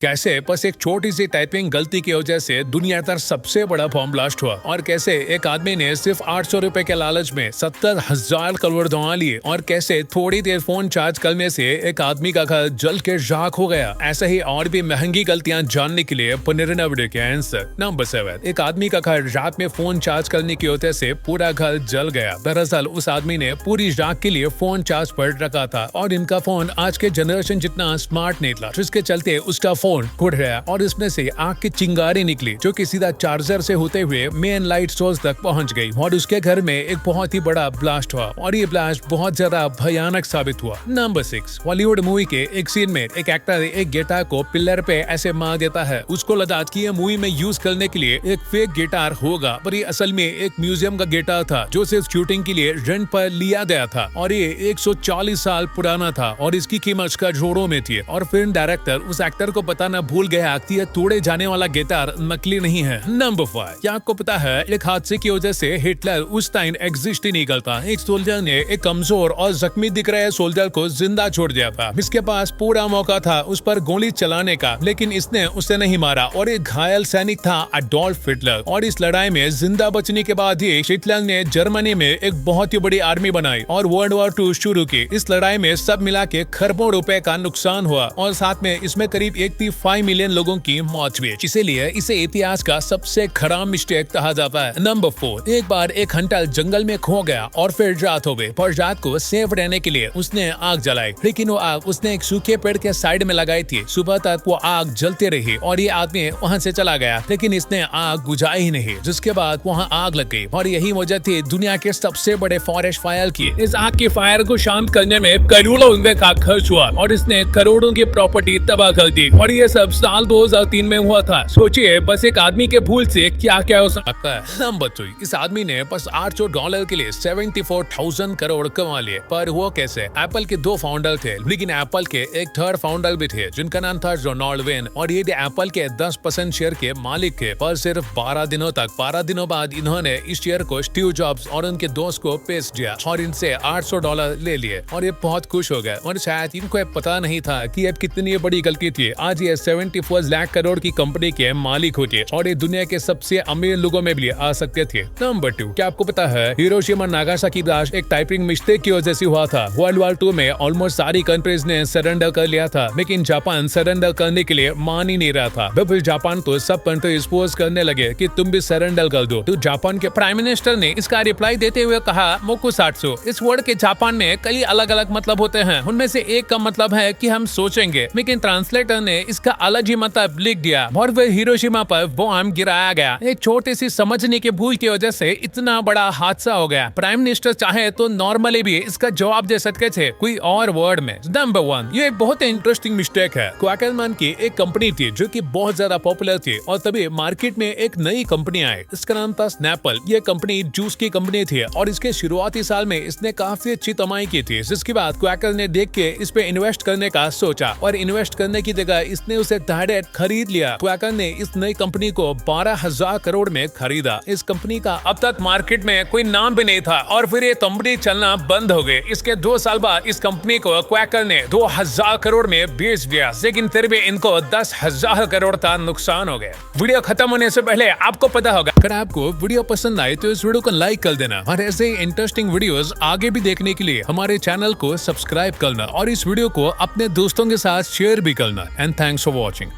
कैसे बस एक छोटी सी टाइपिंग गलती की वजह से दुनिया का सबसे बड़ा बॉम्ब ब्लास्ट हुआ और कैसे एक आदमी ने सिर्फ 800 रुपए के लालच में 70,000 करोड़ गंवा लिए और कैसे थोड़ी देर फोन चार्ज करने से एक आदमी का घर जल के राख हो गया। ऐसे ही और भी महंगी गलतियां जानने के लिए पुनर्ना वीडियो के आंसर नंबर 7। एक आदमी का घर रात में फोन चार्ज करने की वजह से पूरा घर जल गया। दरअसल उस आदमी ने पूरी रात के लिए फोन चार्ज पर रखा था और इनका फोन आज के जनरेशन जितना स्मार्ट नहीं था, जिसके चलते उसका फोन फूट गया और इसमें से आग की चिंगारी निकली जो कि सीधा चार्जर से होते हुए मेन लाइट सोर्स तक पहुंच गई और उसके घर में एक बहुत ही बड़ा ब्लास्ट हुआ और ये ब्लास्ट बहुत ज्यादा भयानक साबित हुआ। नंबर 6। हॉलीवुड मूवी के एक सीन में एक एक्टर एक गिटार को पिलर पे ऐसे मार देता है। उसको लगा कि ये मूवी में यूज करने के लिए एक फेक गिटार होगा, पर ये असल में एक म्यूजियम का गिटार था जो सिर्फ शूटिंग के लिए रेंट पर लिया गया था और ये 140 साल पुराना था और इसकी कीमत करोड़ों में थी। और फिल्म डायरेक्टर उस एक्टर को बताना भूल गया कि यह तोड़े जाने वाला गिटार नकली नहीं है। नंबर 5। क्या आपको पता है एक हादसे की वजह से हिटलर उस टाइम एग्जिस्ट ही नहीं करता। एक सोल्जर ने एक कमजोर और जख्मी दिख रहे सोल्जर को जिंदा छोड़ दिया था। इसके पास पूरा मौका था उस पर गोली चलाने का, लेकिन इसने उसे नहीं मारा और एक घायल सैनिक था एडोल्फ हिटलर। और इस लड़ाई में जिंदा बचने के बाद ही हिटलर ने जर्मनी में एक बहुत ही बड़ी आर्मी बनाई और वर्ल्ड वॉर 2 शुरू की। इस लड़ाई में सब मिला के खरबों रुपए का नुकसान हुआ और साथ में इसमें करीब 85 मिलियन लोगों की मौत हुई, इसीलिए इसे इतिहास का सबसे खराब मिस्टेक कहा जाता है। नंबर 4। एक बार एक हंटर जंगल में खो गया और फिर रात हो गई, पर रात को सेफ रहने के लिए उसने आग जलाई, लेकिन वो आग उसने एक सूखे पेड़ के साइड में लगाई थी। सुबह तक वो आग जलती रही और ये आदमी वहाँ से चला गया, लेकिन इसने आग बुझाई ही नहीं, जिसके बाद वहाँ आग लग गई और यही वजह थी दुनिया के सबसे बड़े फॉरेस्ट फायर की। इस आग की फायर को शांत करने में करोड़ों रुपए का खर्च हुआ और इसने करोड़ों की प्रॉपर्टी तबाह कर दी और ये सब साल 2003 में हुआ था। सोचिए बस एक आदमी के भूल से क्या क्या हो सकता है। नंबर 3। इस आदमी ने बस $800 के लिए 74,000 करोड़ कमा लिए, पर वो कैसे? एप्पल के 2 फाउंडर थे, लेकिन एप्पल के एक थर्ड फाउंडर भी थे जिनका नाम था रोनाल्ड वेन और ये एप्पल के 10% शेयर के मालिक थे। पर सिर्फ 12 दिनों बाद इन्होंने इस शेयर को स्टीव जॉब्स और उनके दोस्त को बेच दिया और इनसे $800 ले लिए और ये बहुत खुश हो गए और शायद इनको पता नहीं था कि अब कितनी बड़ी गलती थी। आज ये 74 लाख करोड़ की कंपनी के मालिक होते और ये दुनिया के सबसे अमीर लोगों में भी आ सकते थे। नंबर 2। क्या आपको पता है हिरोशिमा नागासाकी ब्लास्ट एक टाइपिंग मिस्टेक की वजह से हुआ था। वर्ल्ड वॉर 2 में ऑलमोस्ट सारी कंट्रीज ने सरेंडर कर लिया था, लेकिन जापान सरेंडर करने के लिए मान ही नहीं रहा था। फिर जापान तो सब कंट्रीज फोर्स करने लगे कि तुम भी सरेंडर कर दो। तो जापान के प्राइम मिनिस्टर ने इसका रिप्लाई देते हुए कहा मोकुसात्सु। इस वर्ड के जापान में कई अलग अलग मतलब होते हैं, उनमें से एक का मतलब है कि हम सोचेंगे, लेकिन ट्रांसलेटर ने इसका अलग ही मतलब लिख दिया और फिर हिरोशिमा पर बम गिराया गया। एक छोटी सी समझने की भूल की वजह से इतना बड़ा हादसा हो गया। प्राइम मिनिस्टर चाहे तो नॉर्मली भी इसका जवाब दे सकते थे कोई और वर्ड में। नंबर 1। ये एक बहुत इंटरेस्टिंग मिस्टेक है। क्वाकरमैन की एक कंपनी थी जो कि बहुत ज्यादा पॉपुलर थी और तभी मार्केट में एक नई कंपनी आई। इसका नाम था स्नैपल। ये कंपनी जूस की कंपनी थी और इसके शुरुआती साल में इसने काफी अच्छी कमाई की थी, जिसके बाद क्वाकर ने देख के इस पे इन्वेस्ट करने का सोचा और इन्वेस्ट करने की जगह इसने उसे डायरेक्ट खरीद लिया। क्वाकर ने इस नई कंपनी को 12,000 करोड़ में खरीदा। इस कंपनी का अब तक मार्केट में कोई नाम भी नहीं था और फिर ये कंपनी चलना बंद हो गई। इसके 2 साल बाद इस कंपनी को क्वाकर ने 2,000 करोड़ में बेच दिया, लेकिन फिर भी इनको 10,000 करोड़ का नुकसान हो गया। वीडियो खत्म होने से पहले आपको पता होगा, अगर आपको वीडियो पसंद आए तो इस वीडियो को लाइक कर देना और ऐसे इंटरेस्टिंग वीडियोस आगे भी देखने के लिए हमारे चैनल को सब्सक्राइब करना और इस वीडियो को अपने दोस्तों के साथ शेयर भी करना। And thanks for watching.